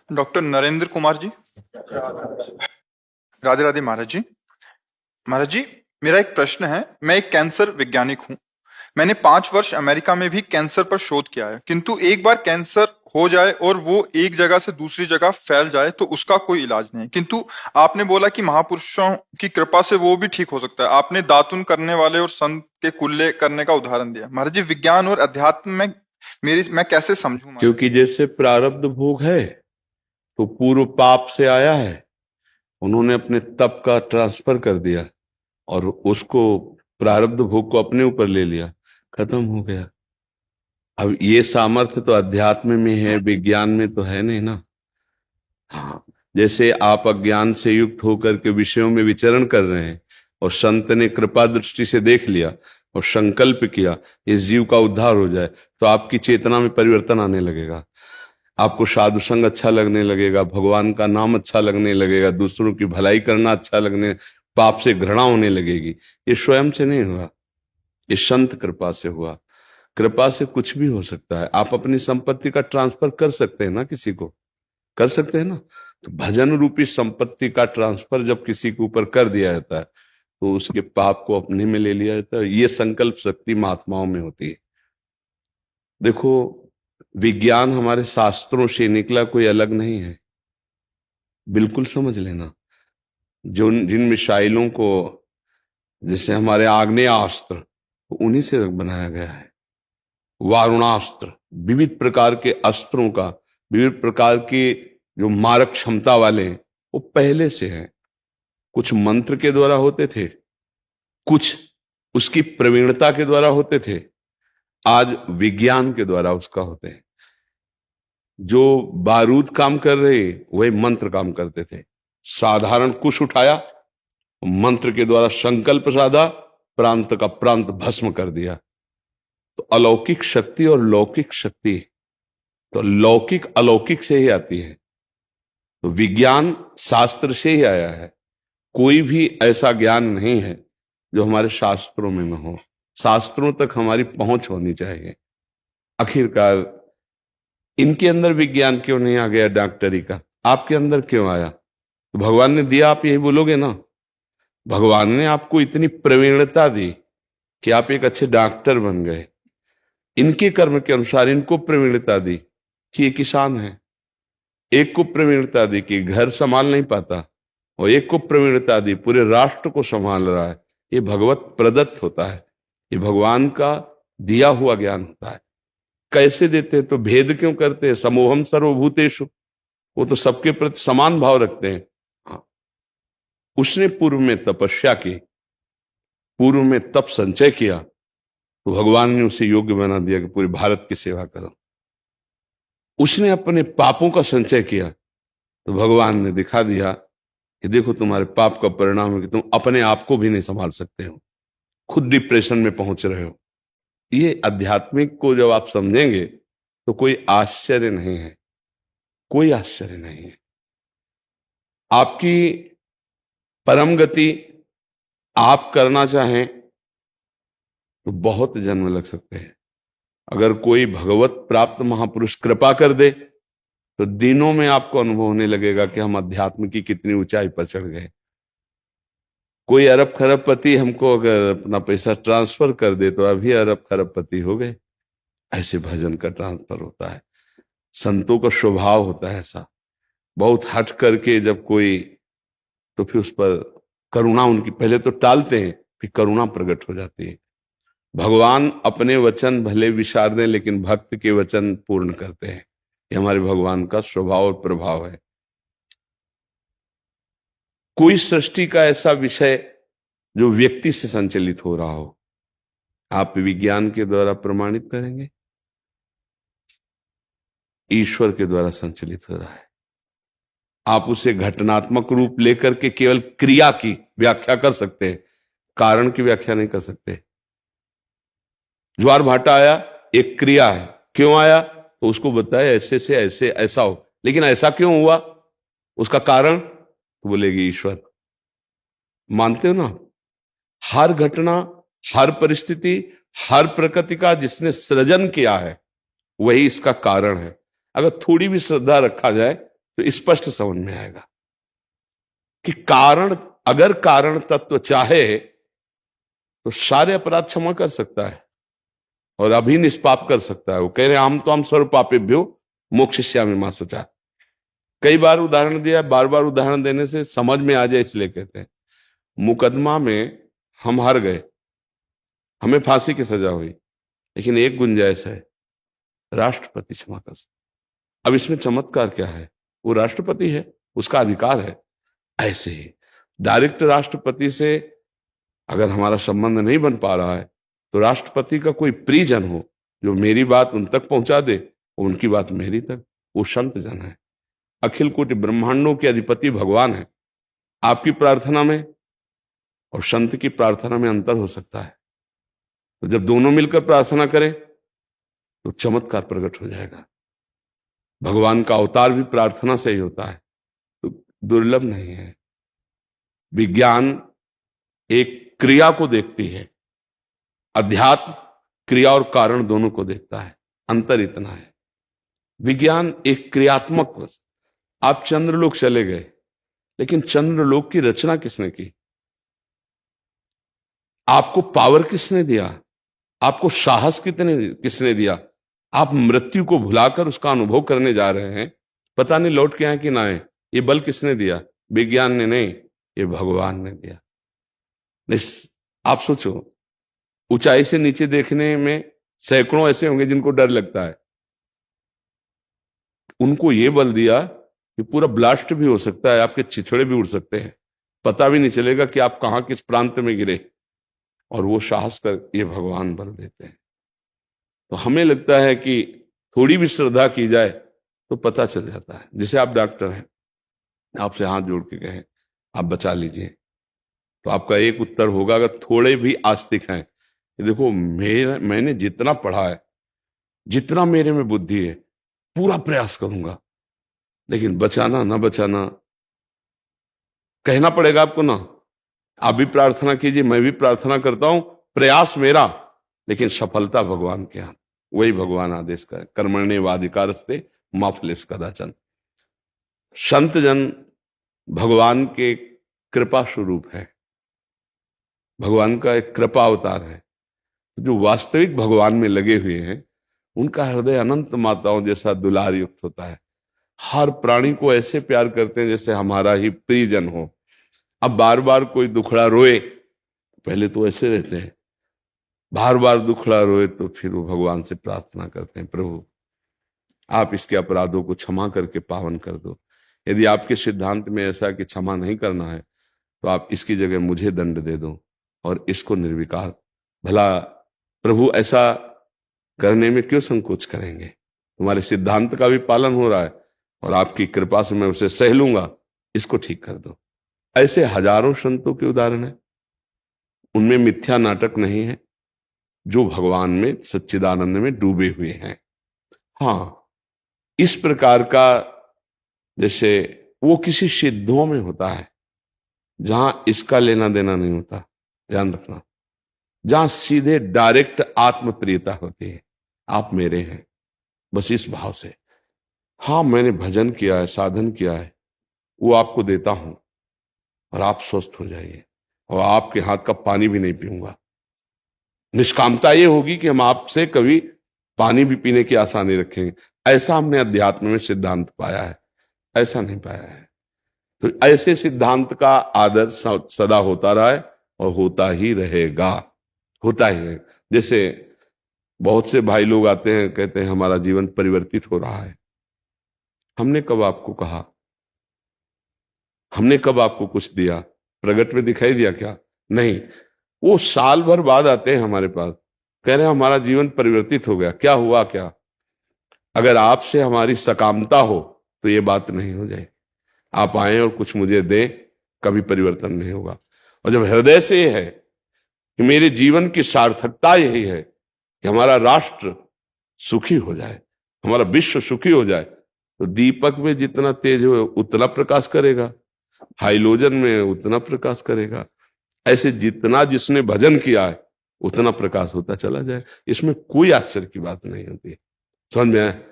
Doctor Narendra Kumar ji. Radhe Radhe महाराज जी। महाराज जी, मेरा एक प्रश्न है। मैं एक कैंसर वैज्ञानिक हूँ। मैंने 5 वर्ष अमेरिका में भी कैंसर पर शोध किया है, किंतु एक बार कैंसर हो जाए और वो एक जगह से दूसरी जगह फैल जाए तो उसका कोई इलाज नहीं। किंतु आपने बोला कि महापुरुषों की कृपा से वो भी ठीक हो सकता है। आपने दातुन करने वाले और संत के कुल्ले करने का उदाहरण दिया। महाराज जी, विज्ञान और अध्यात्म में मैं कैसे समझूं महाराज क्योंकि जैसे प्रारब्ध भोग है तो पूर्व पाप से आया है, उन्होंने अपने तप का ट्रांसफर कर दिया और उसको प्रारब्ध भोग को अपने ऊपर ले लिया, खत्म हो गया। अब ये सामर्थ्य तो अध्यात्म में है, विज्ञान में तो है नहीं ना। हाँ, जैसे आप अज्ञान से युक्त होकर के विषयों में विचरण कर रहे हैं और संत ने कृपा दृष्टि से देख लिया और संकल्प किया इस जीव का उद्धार हो जाए, तो आपकी चेतना में परिवर्तन आने लगेगा। आपको साधु संग अच्छा लगने लगेगा, भगवान का नाम अच्छा लगने लगेगा, दूसरों की भलाई करना अच्छा लगने, पाप से घृणा होने लगेगी। ये स्वयं से नहीं हुआ, ये संत कृपा से हुआ। कृपा से कुछ भी हो सकता है। आप अपनी संपत्ति का ट्रांसफर कर सकते हैं ना, किसी को कर सकते हैं ना। तो भजन रूपी संपत्ति का ट्रांसफर जब किसी के ऊपर कर दिया जाता है तो उसके पाप को अपने में ले लिया जाता है। ये संकल्प शक्ति महात्माओं में होती है। देखो, विज्ञान हमारे शास्त्रों से निकला कोई अलग नहीं है, बिल्कुल समझ लेना। जो जिन मिसाइलों को, जैसे हमारे आग्नेयास्त्र, तो उन्हीं से बनाया गया है। वारुणास्त्र, विविध प्रकार के अस्त्रों का, विविध प्रकार के जो मारक क्षमता वाले हैं, वो पहले से हैं। कुछ मंत्र के द्वारा होते थे, कुछ उसकी प्रवीणता के द्वारा होते थे, आज विज्ञान के द्वारा उसका होते हैं। जो बारूद काम कर रहे वही मंत्र काम करते थे। साधारण कुश उठाया, मंत्र के द्वारा संकल्प साधा, प्रांत का प्रांत भस्म कर दिया। तो अलौकिक शक्ति और लौकिक शक्ति, तो लौकिक अलौकिक से ही आती है। तो विज्ञान शास्त्र से ही आया है। कोई भी ऐसा ज्ञान नहीं है जो हमारे शास्त्रों में न हो। शास्त्रों तक हमारी पहुंच होनी चाहिए। आखिरकार इनके अंदर विज्ञान क्यों नहीं आ गया, डॉक्टरी का आपके अंदर क्यों आया? तो भगवान ने दिया, आप यही बोलोगे ना। भगवान ने आपको इतनी प्रवीणता दी कि आप एक अच्छे डॉक्टर बन गए। इनके कर्म के अनुसार इनको प्रवीणता दी कि ये किसान है, एक को प्रवीणता दी कि घर संभाल नहीं पाता, और एक को प्रवीणता दी पूरे राष्ट्र को संभाल रहा है। ये भगवत प्रदत्त होता है, ये भगवान का दिया हुआ ज्ञान होता है। कैसे देते हैं? तो भेद क्यों करते हैं? समोहम सर्वभूतेषु, वो तो सबके प्रति समान भाव रखते हैं। हाँ, उसने पूर्व में तपस्या की, पूर्व में तप संचय किया, तो भगवान ने उसे योग्य बना दिया कि पूरे भारत की सेवा करो। उसने अपने पापों का संचय किया तो भगवान ने दिखा दिया कि देखो, तुम्हारे पाप का परिणाम है कि तुम अपने आप को भी नहीं संभाल सकते हो, खुद डिप्रेशन में पहुंच रहे हो। ये आध्यात्मिक को जब आप समझेंगे तो कोई आश्चर्य नहीं है, कोई आश्चर्य नहीं है। आपकी परम गति आप करना चाहें तो बहुत जन्म लग सकते हैं। अगर कोई भगवत प्राप्त महापुरुष कृपा कर दे तो दिनों में आपको अनुभव होने लगेगा कि हम अध्यात्म की कितनी ऊंचाई पर चढ़ गए। कोई अरब खरबपति हमको अगर अपना पैसा ट्रांसफर कर दे तो अभी अरब खरबपति हो गए। ऐसे भजन का ट्रांसफर होता है। संतों का स्वभाव होता है ऐसा। बहुत हट करके जब कोई, तो फिर उस पर करुणा उनकी, पहले तो टालते हैं फिर करुणा प्रकट हो जाती है। भगवान अपने वचन भले विसार दें लेकिन भक्त के वचन पूर्ण करते हैं। ये हमारे भगवान का स्वभाव और प्रभाव है। कोई सृष्टि का ऐसा विषय जो व्यक्ति से संचालित हो रहा हो, आप विज्ञान के द्वारा प्रमाणित करेंगे, ईश्वर के द्वारा संचालित हो रहा है। आप उसे घटनात्मक रूप लेकर के केवल क्रिया की व्याख्या कर सकते हैं, कारण की व्याख्या नहीं कर सकते। ज्वार भाटा आया, एक क्रिया है, क्यों आया तो उसको बताया ऐसे से ऐसे ऐसा हो, लेकिन ऐसा क्यों हुआ, उसका कारण तो बोलेगी ईश्वर। मानते हो ना? हर घटना, हर परिस्थिति, हर प्रकृति का जिसने सृजन किया है वही इसका कारण है। अगर थोड़ी भी श्रद्धा रखा जाए तो स्पष्ट समझ में आएगा कि कारण, अगर कारण तत्व चाहे तो सारे अपराध क्षमा कर सकता है और अभी निष्पाप कर सकता है। वो कह रहे हम तो हम सर्व पापेभ्यो मोक्षयिष्यामि मा शुचः। कई बार उदाहरण दिया, बार बार उदाहरण देने से समझ में आ जाए इसलिए कहते हैं। मुकदमा में हम हार गए, हमें फांसी की सजा हुई, लेकिन एक गुंजाइश है, राष्ट्रपति क्षमा कर सकता। अब इसमें चमत्कार क्या है? वो राष्ट्रपति है, उसका अधिकार है। ऐसे ही डायरेक्ट राष्ट्रपति से अगर हमारा संबंध नहीं बन पा रहा है तो राष्ट्रपति का कोई प्रियजन हो जो मेरी बात उन तक पहुंचा दे, उनकी बात मेरी तक, वो संत जन है। अखिल कोटि ब्रह्मांडों के अधिपति भगवान है। आपकी प्रार्थना में और संत की प्रार्थना में अंतर हो सकता है, तो जब दोनों मिलकर प्रार्थना करें तो चमत्कार प्रकट हो जाएगा। भगवान का अवतार भी प्रार्थना से ही होता है, तो दुर्लभ नहीं है। विज्ञान एक क्रिया को देखती है, अध्यात्म क्रिया और कारण दोनों को देखता है। अंतर इतना है, विज्ञान एक क्रियात्मक वस्तु। आप चंद्रलोक चले गए, लेकिन चंद्रलोक की रचना किसने की? आपको पावर किसने दिया? आपको साहस किसने दिया? आप मृत्यु को भुलाकर उसका अनुभव करने जा रहे हैं, पता नहीं लौट के आए कि ना आए। ये बल किसने दिया? विज्ञान ने नहीं, ये भगवान ने दिया। आप सोचो, ऊंचाई से नीचे देखने में सैकड़ों ऐसे होंगे जिनको डर लगता है, उनको ये बल दिया कि पूरा ब्लास्ट भी हो सकता है, आपके छिछड़े भी उड़ सकते हैं, पता भी नहीं चलेगा कि आप कहां किस प्रांत में गिरे, और वो साहस कर ये भगवान बल देते हैं। तो हमें लगता है कि थोड़ी भी श्रद्धा की जाए तो पता चल जाता है। जैसे आप डॉक्टर हैं, आपसे हाथ जोड़ के कहें आप बचा लीजिए, तो आपका एक उत्तर होगा, अगर थोड़े भी आस्तिक हैं, कि देखो मैंने जितना पढ़ा है, जितना मेरे में बुद्धि है, पूरा प्रयास करूंगा, लेकिन बचाना ना बचाना कहना पड़ेगा आपको ना। आप भी प्रार्थना कीजिए, मैं भी प्रार्थना करता हूं, प्रयास मेरा, लेकिन सफलता भगवान के हाथ। वही भगवान आदेश का है, कर्मण्येवाधिकारस्ते मा फलेषु कदाचन। संत जन भगवान के कृपा स्वरूप है, भगवान का एक कृपा अवतार है। जो वास्तविक भगवान में लगे हुए हैं, उनका हृदय अनंत माताओं जैसा दुलार युक्त होता है। हर प्राणी को ऐसे प्यार करते हैं जैसे हमारा ही प्रियजन हो। अब बार बार कोई दुखड़ा रोए, पहले तो ऐसे रहते हैं, बार बार दुखड़ा रोए तो फिर वो भगवान से प्रार्थना करते हैं, प्रभु आप इसके अपराधों को क्षमा करके पावन कर दो। यदि आपके सिद्धांत में ऐसा कि क्षमा नहीं करना है, तो आप इसकी जगह मुझे दंड दे दो और इसको निर्विकार। भला प्रभु ऐसा करने में क्यों संकोच करेंगे? तुम्हारे सिद्धांत का भी पालन हो रहा है और आपकी कृपा से मैं उसे सह लूंगा, इसको ठीक कर दो। ऐसे हजारों संतों के उदाहरण है, उनमें मिथ्या नाटक नहीं है, जो भगवान में सच्चिदानंद में डूबे हुए हैं। हाँ, इस प्रकार का जैसे वो किसी सिद्धों में होता है जहां इसका लेना देना नहीं होता, ध्यान रखना, जहां सीधे डायरेक्ट आत्म प्रियता होती है, आप मेरे हैं, बस इस भाव से। हाँ, मैंने भजन किया है, साधन किया है, वो आपको देता हूं और आप स्वस्थ हो जाइए, और आपके हाथ का पानी भी नहीं पीऊंगा। निष्कामता ये होगी कि हम आपसे कभी पानी भी पीने की आशा नहीं रखेंगे। ऐसा हमने अध्यात्म में सिद्धांत पाया है, ऐसा नहीं पाया है। तो ऐसे सिद्धांत का आदर सदा होता रहा है और होता ही रहेगा, होता ही है। जैसे बहुत से भाई लोग आते हैं, कहते हैं हमारा जीवन परिवर्तित हो रहा है। हमने कब आपको कहा? हमने कब आपको कुछ दिया? प्रगट में दिखाई दिया क्या? नहीं। वो साल भर बाद आते हैं हमारे पास, कह रहे हैं हमारा जीवन परिवर्तित हो गया। क्या हुआ? क्या? अगर आपसे हमारी सकामता हो तो ये बात नहीं हो जाएगी। आप आए और कुछ मुझे दें, कभी परिवर्तन नहीं होगा। और जब हृदय से ये है कि मेरे जीवन की सार्थकता यही है कि हमारा राष्ट्र सुखी हो जाए, हमारा विश्व सुखी हो जाए, तो दीपक में जितना तेज हो उतना प्रकाश करेगा, हाइलोजन में उतना प्रकाश करेगा। ऐसे जितना जिसने भजन किया है उतना प्रकाश होता चला जाए। इसमें कोई आश्चर्य की बात नहीं होती। समझ में आए?